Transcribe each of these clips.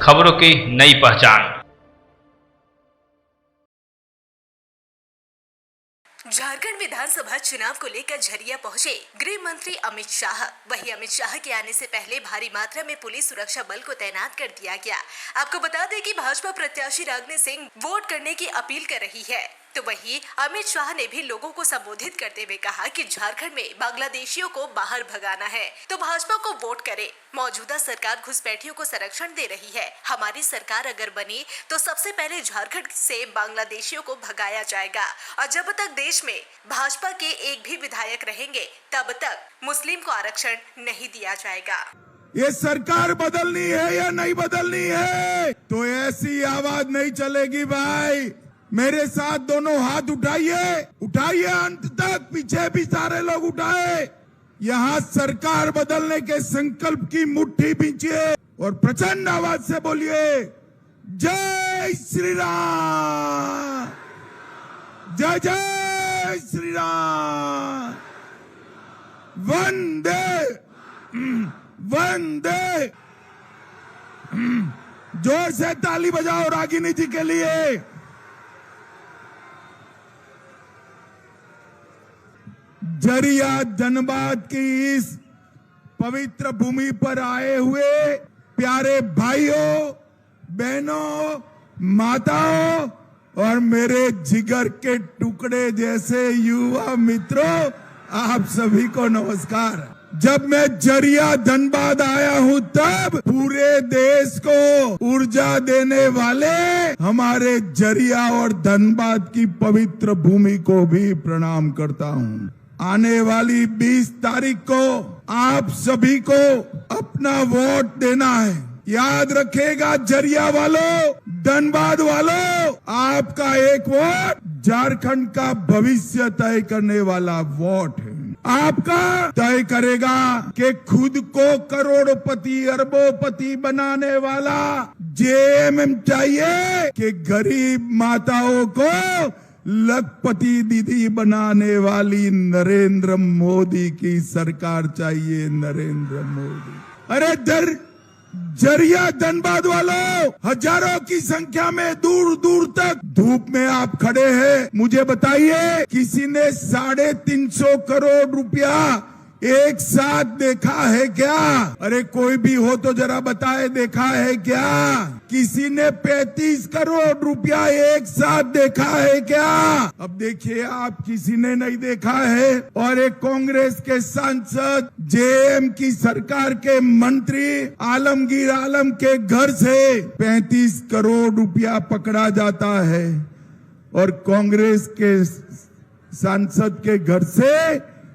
खबरों की नई पहचान। झारखंड विधानसभा चुनाव को लेकर झरिया पहुंचे गृह मंत्री अमित शाह। वहीं अमित शाह के आने से पहले भारी मात्रा में पुलिस सुरक्षा बल को तैनात कर दिया गया। आपको बता दें कि भाजपा प्रत्याशी रागिनी सिंह वोट करने की अपील कर रही है, तो वहीं अमित शाह ने भी लोगों को संबोधित करते हुए कहा कि झारखंड में बांग्लादेशियों को बाहर भगाना है तो भाजपा को वोट करे। मौजूदा सरकार घुसपैठियों को संरक्षण दे रही है। हमारी सरकार अगर बनी तो सबसे पहले झारखंड से बांग्लादेशियों को भगाया जाएगा और जब तक देश में भाजपा के एक भी विधायक रहेंगे तब तक मुस्लिम को आरक्षण नहीं दिया जाएगा। ये सरकार बदलनी है या नहीं बदलनी है, तो ऐसी आवाज नहीं चलेगी भाई। मेरे साथ दोनों हाथ उठाइए अंत तक, पीछे भी सारे लोग उठाए। यहाँ सरकार बदलने के संकल्प की मुट्ठी बींचिए और प्रचंड आवाज से बोलिए जय श्री राम, जय जय श्री राम, वंदे वंदे। जोर से ताली बजाओ रागिनी जी के लिए। झरिया धनबाद की इस पवित्र भूमि पर आए हुए प्यारे भाइयों, बहनों, माताओं और मेरे जिगर के टुकड़े जैसे युवा मित्रों, आप सभी को नमस्कार। जब मैं झरिया धनबाद आया हूं तब पूरे देश को ऊर्जा देने वाले हमारे झरिया और धनबाद की पवित्र भूमि को भी प्रणाम करता हूं। आने वाली 20 तारीख को आप सभी को अपना वोट देना है। याद रखेगा झरिया वालों, धनबाद वालों, आपका एक वोट झारखंड का भविष्य तय करने वाला वोट है। आपका तय करेगा कि खुद को करोड़पति अरबोपति बनाने वाला जेएमएम चाहिए कि गरीब माताओं को लखपति दीदी बनाने वाली नरेंद्र मोदी की सरकार चाहिए। नरेंद्र मोदी। अरे झरिया धनबाद वालों, हजारों की संख्या में दूर दूर तक धूप में आप खड़े हैं। मुझे बताइए, किसी ने 350 करोड़ रुपया एक साथ देखा है क्या? अरे कोई भी हो तो जरा बताए, देखा है क्या? किसी ने 35 करोड़ रुपया एक साथ देखा है क्या? अब देखिए, आप किसी ने नहीं देखा है और एक कांग्रेस के सांसद, जेएम की सरकार के मंत्री आलमगीर आलम के घर से 35 करोड़ रुपया पकड़ा जाता है और कांग्रेस के सांसद के घर से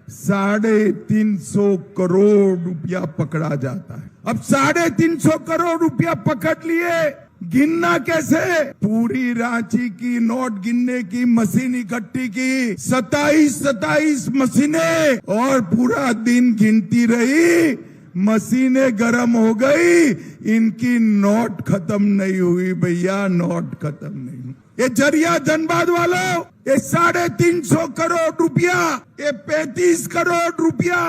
350 करोड़ रुपया पकड़ा जाता है। अब 350 करोड़ रुपया पकड़ लिए, गिनना कैसे? पूरी रांची की नोट गिनने की मशीन इकट्ठी की, 27 मशीनें, और पूरा दिन गिनती रही। मशीनें गर्म हो गई, इनकी नोट खत्म नहीं हुई भैया, नोट खत्म नहीं हुई। ये झरिया धनबाद वालों, ये 350 करोड़ रुपया, ये 35 करोड़ रुपया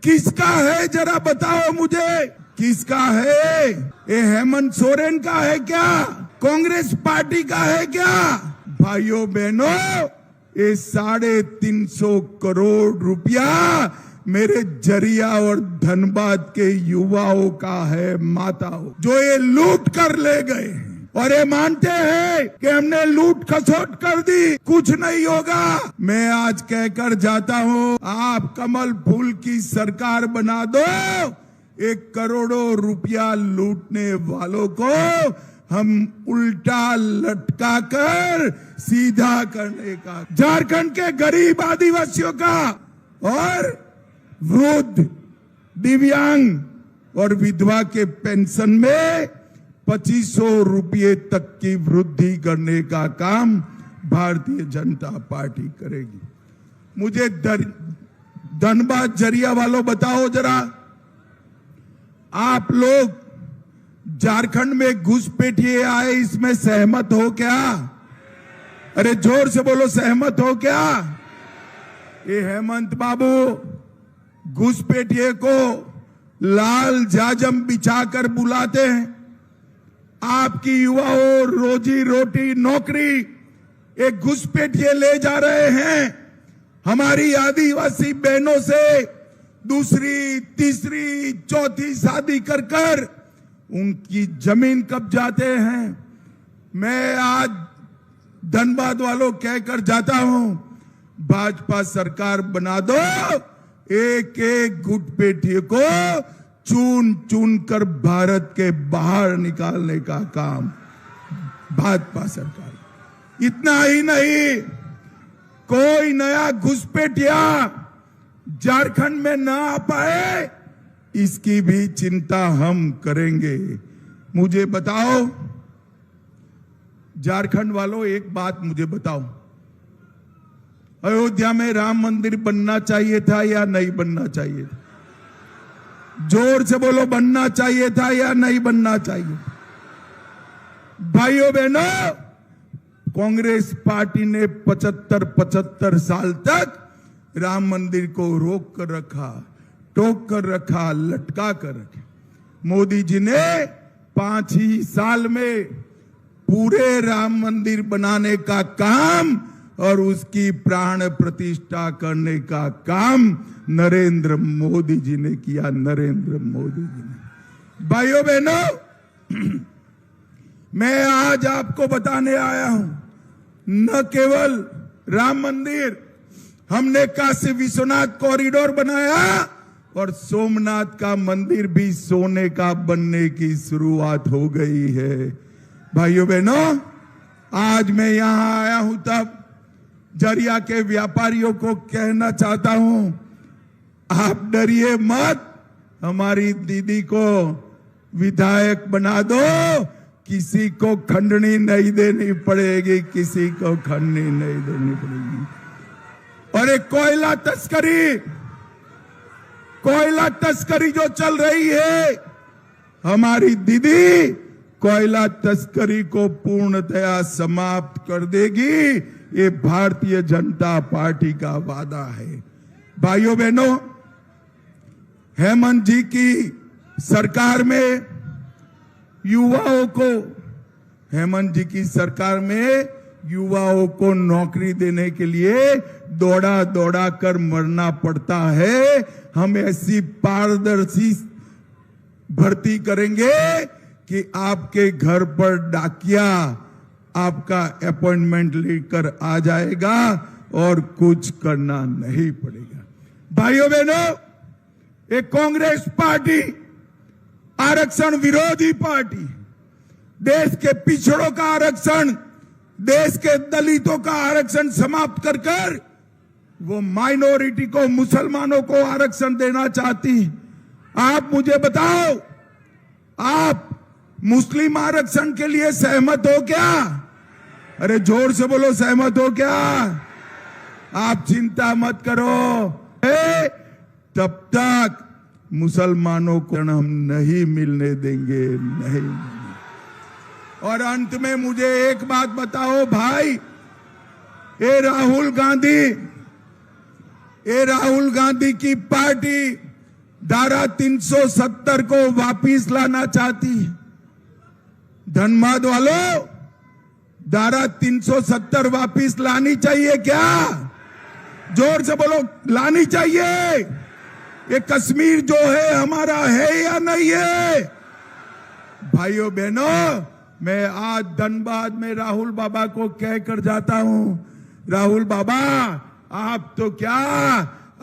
किसका है? जरा बताओ मुझे, किसका है? ये हेमंत सोरेन का है क्या? कांग्रेस पार्टी का है क्या? भाइयों बहनों, ये 350 करोड़ रुपया मेरे झरिया और धनबाद के युवाओं का है, माताओं, जो ये लूट कर ले गए और ये मानते हैं कि हमने लूट खसोट कर दी, कुछ नहीं होगा। मैं आज कहकर जाता हूं, आप कमल फूल की सरकार बना दो, 1 करोड़ों रुपया लूटने वालों को हम उल्टा लटका कर सीधा करने का, झारखंड के गरीब आदिवासियों का और वृद्ध, दिव्यांग और विधवा के पेंशन में 2500 रुपये तक की वृद्धि करने का काम भारतीय जनता पार्टी करेगी। मुझे धनबाद झरिया वालों बताओ जरा, आप लोग झारखंड में घुसपैठिए आए, इसमें सहमत हो क्या? अरे जोर से बोलो, सहमत हो क्या? ये हेमंत बाबू घुसपैठिए को लाल जाजम बिछाकर बुलाते हैं आपकी युवाओं रोजी रोटी नौकरी एक घुसपैठिए ले जा रहे हैं। हमारी आदिवासी बहनों से दूसरी तीसरी चौथी शादी कर कर उनकी जमीन कब्जाते हैं। मैं आज धनबाद वालों कहकर जाता हूं, भाजपा सरकार बना दो, एक एक घुसपैठिए को चुन चुन कर भारत के बाहर निकालने का काम भाजपा सरकार। इतना ही नहीं, कोई नया घुसपैठिया झारखंड में ना आ पाए, इसकी भी चिंता हम करेंगे। मुझे बताओ झारखंड वालों, एक बात मुझे बताओ, अयोध्या में राम मंदिर बनना चाहिए था या नहीं बनना चाहिए था? जोर से बोलो, बनना चाहिए था या नहीं बनना चाहिए? भाइयों बहनों, कांग्रेस पार्टी ने 75 साल तक राम मंदिर को रोक कर रखा, टोक कर रखा, लटका कर रखा। मोदी जी ने 5 ही साल में पूरे राम मंदिर बनाने का काम और उसकी प्राण प्रतिष्ठा करने का काम नरेंद्र मोदी जी ने किया। नरेंद्र मोदी जी ने। भाइयों बहनों, मैं आज आपको बताने आया हूं, न केवल राम मंदिर, हमने काशी विश्वनाथ कॉरिडोर बनाया और सोमनाथ का मंदिर भी सोने का बनने की शुरुआत हो गई है। भाइयों बहनों, आज मैं यहां आया हूं तब झरिया के व्यापारियों को कहना चाहता हूं, आप डरिए मत, हमारी दीदी को विधायक बना दो, किसी को खंडनी नहीं देनी पड़ेगी, किसी को खंडनी नहीं देनी पड़ेगी। और एक कोयला तस्करी जो चल रही है, हमारी दीदी कोयला तस्करी को पूर्णतया समाप्त कर देगी। ये भारतीय जनता पार्टी का वादा है। भाइयों बहनों, हेमंत जी की सरकार में युवाओं को नौकरी देने के लिए दौड़ा दौड़ा कर मरना पड़ता है। हम ऐसी पारदर्शी भर्ती करेंगे कि आपके घर पर डाकिया आपका अपॉइंटमेंट लेकर आ जाएगा और कुछ करना नहीं पड़ेगा। भाइयों बहनों, एक कांग्रेस पार्टी आरक्षण विरोधी पार्टी, देश के पिछड़ों का आरक्षण, देश के दलितों का आरक्षण समाप्त कर कर वो माइनॉरिटी को, मुसलमानों को आरक्षण देना चाहती। आप मुझे बताओ, आप मुस्लिम आरक्षण के लिए सहमत हो क्या? अरे जोर से बोलो, सहमत हो क्या? आप चिंता मत करो, तब तक मुसलमानों को हम नहीं मिलने देंगे, नहीं मिलने। और अंत में मुझे एक बात बताओ भाई, ये राहुल गांधी की पार्टी धारा 370 को वापिस लाना चाहती है। धनबाद वालों, धारा 370 वापिस लानी चाहिए क्या? जोर से बोलो, लानी चाहिए। ये कश्मीर जो है हमारा है या नहीं है? भाइयों बहनों, मैं आज धनबाद में राहुल बाबा को कहकर जाता हूं, राहुल बाबा, आप तो क्या,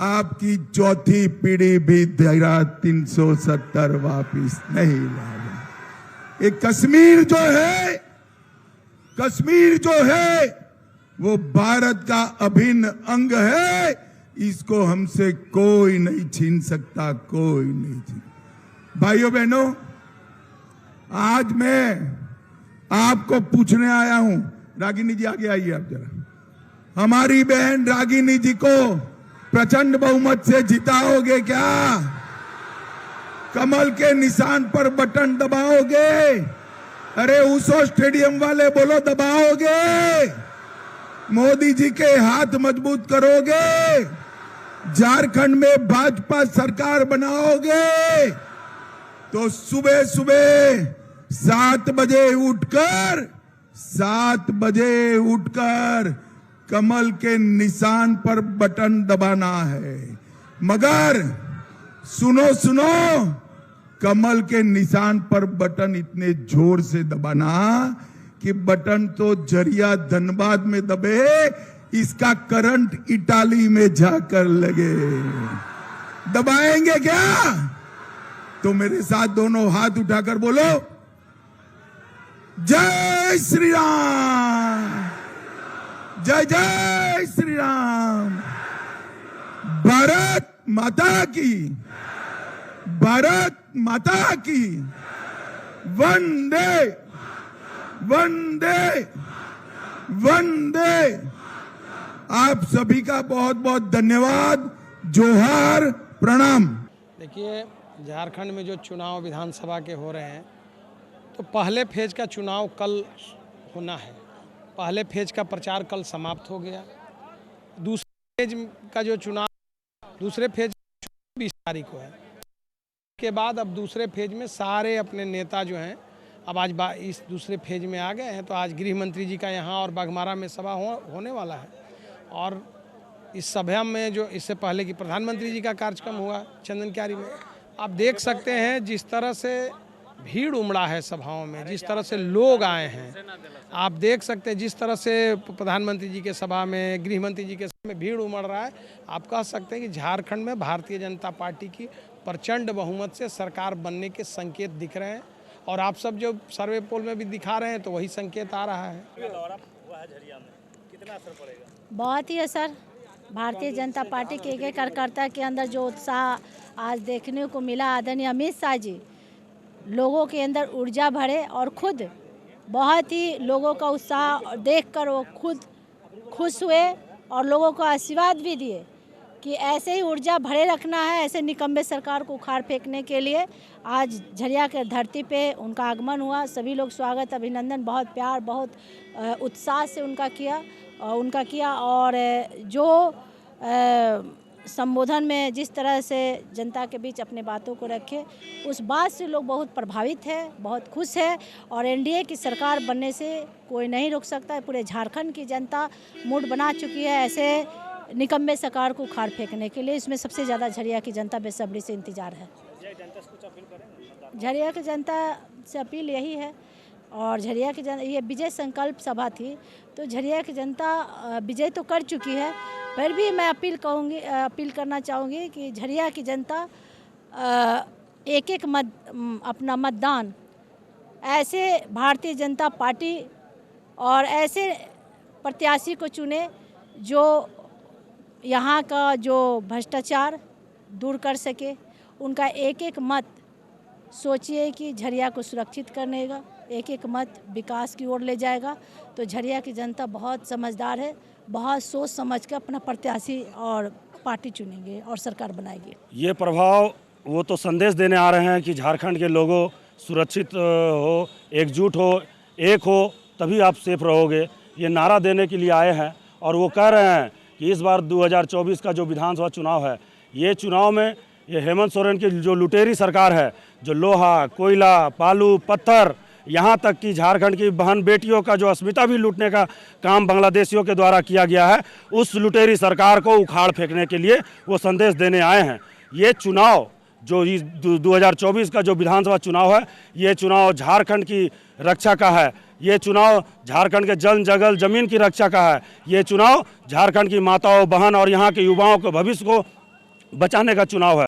आपकी चौथी पीढ़ी भी धारा 370 वापिस नहीं लाएगा। एक कश्मीर जो है वो भारत का अभिन्न अंग है, इसको हमसे कोई नहीं छीन सकता, कोई नहीं छीन। भाइयों बहनों, आज मैं आपको पूछने आया हूं, रागिनी जी आगे आइए आप जरा, हमारी बहन रागिनी जी को प्रचंड बहुमत से जिताओगे क्या? कमल के निशान पर बटन दबाओगे? अरे ऊसो स्टेडियम वाले बोलो, दबाओगे? मोदी जी के हाथ मजबूत करोगे? झारखंड में भाजपा सरकार बनाओगे? तो सुबह सुबह 7 बजे उठकर कमल के निशान पर बटन दबाना है। मगर सुनो, कमल के निशान पर बटन इतने जोर से दबाना कि बटन तो झरिया धनबाद में दबे, इसका करंट इटाली में जाकर लगे। दबाएंगे क्या? तो मेरे साथ दोनों हाथ उठाकर बोलो, जय श्री राम, जय जय श्री राम। भारत माता की, भारत माता की। वंदे वंदे वंदे। आप सभी का बहुत बहुत धन्यवाद, जोहार, प्रणाम। देखिए, झारखंड में जो चुनाव विधानसभा के हो रहे हैं, तो पहले फेज का चुनाव कल होना है। पहले फेज का प्रचार कल समाप्त हो गया। दूसरे फेज का जो चुनाव, दूसरे फेज 20 तारीख को है। के बाद अब दूसरे फेज में सारे अपने नेता जो हैं, अब आज इस दूसरे फेज में आ गए हैं। तो आज गृह मंत्री जी का यहाँ और बाघमारा में सभा होने वाला है। और इस सभा में जो इससे पहले कि प्रधानमंत्री जी का कार्यक्रम हुआ चंदन क्यारी में, आप देख सकते हैं जिस तरह से भीड़ उमड़ा है सभाओं में, जिस तरह से लोग आए हैं। आप देख सकते हैं जिस तरह से प्रधानमंत्री जी के सभा में, गृह मंत्री जी के सभा में भीड़ उमड़ रहा है। आप कह सकते हैं कि झारखंड में भारतीय जनता पार्टी की प्रचंड बहुमत से सरकार बनने के संकेत दिख रहे हैं। और आप सब जो सर्वे पोल में भी दिखा रहे हैं, तो वही संकेत आ रहा है। बहुत ही असर भारतीय जनता पार्टी के एक कार्यकर्ता के अंदर जो उत्साह आज देखने को मिला। आदरणीय अमित शाह जी लोगों के अंदर ऊर्जा भरे और खुद बहुत ही लोगों का उत्साह देखकर वो खुद खुश हुए और लोगों को आशीर्वाद भी दिए कि ऐसे ही ऊर्जा भरे रखना है। ऐसे निकम्मे सरकार को उखाड़ फेंकने के लिए आज झरिया के धरती पे उनका आगमन हुआ। सभी लोग स्वागत, अभिनंदन, बहुत प्यार, बहुत उत्साह से उनका किया। और जो संबोधन में जिस तरह से जनता के बीच अपने बातों को रखे, उस बात से लोग बहुत प्रभावित है, बहुत खुश है। और एनडीए की सरकार बनने से कोई नहीं रोक सकता है। पूरे झारखंड की जनता मूड बना चुकी है ऐसे निकम्मे सरकार को उखाड़ फेंकने के लिए। इसमें सबसे ज़्यादा झरिया की जनता बेसब्री से इंतजार है। झरिया की जनता से अपील यही है, और झरिया की जनता, ये विजय संकल्प सभा थी, तो झरिया की जनता विजय तो कर चुकी है, फिर भी मैं अपील करना चाहूँगी कि झरिया की जनता एक अपना मतदान ऐसे भारतीय जनता पार्टी और ऐसे प्रत्याशी को चुने जो यहाँ का जो भ्रष्टाचार दूर कर सके। उनका एक मत सोचिए कि झरिया को सुरक्षित करने का एक मत विकास की ओर ले जाएगा। तो झरिया की जनता बहुत समझदार है, बहुत सोच समझ कर अपना प्रत्याशी और पार्टी चुनेंगे और सरकार बनाएगी। ये प्रभाव वो तो संदेश देने आ रहे हैं कि झारखंड के लोगों सुरक्षित हो, एकजुट हो, एक हो, तभी आप सेफ रहोगे। ये नारा देने के लिए आए हैं। और वो कह रहे हैं कि इस बार 2024 का जो विधानसभा चुनाव है, ये चुनाव में ये हेमंत सोरेन की जो लुटेरी सरकार है, जो लोहा, कोयला, बालू, पत्थर, यहाँ तक कि झारखंड की बहन बेटियों का जो अस्मिता भी लूटने का काम बांग्लादेशियों के द्वारा किया गया है, उस लुटेरी सरकार को उखाड़ फेंकने के लिए वो संदेश देने आए हैं। ये चुनाव जो 2024 का जो विधानसभा चुनाव है, ये चुनाव झारखंड की रक्षा का है। ये चुनाव झारखंड के जन जगल जमीन की रक्षा का है। ये चुनाव झारखंड की माताओं, बहन और यहाँ के युवाओं के भविष्य को बचाने का चुनाव है।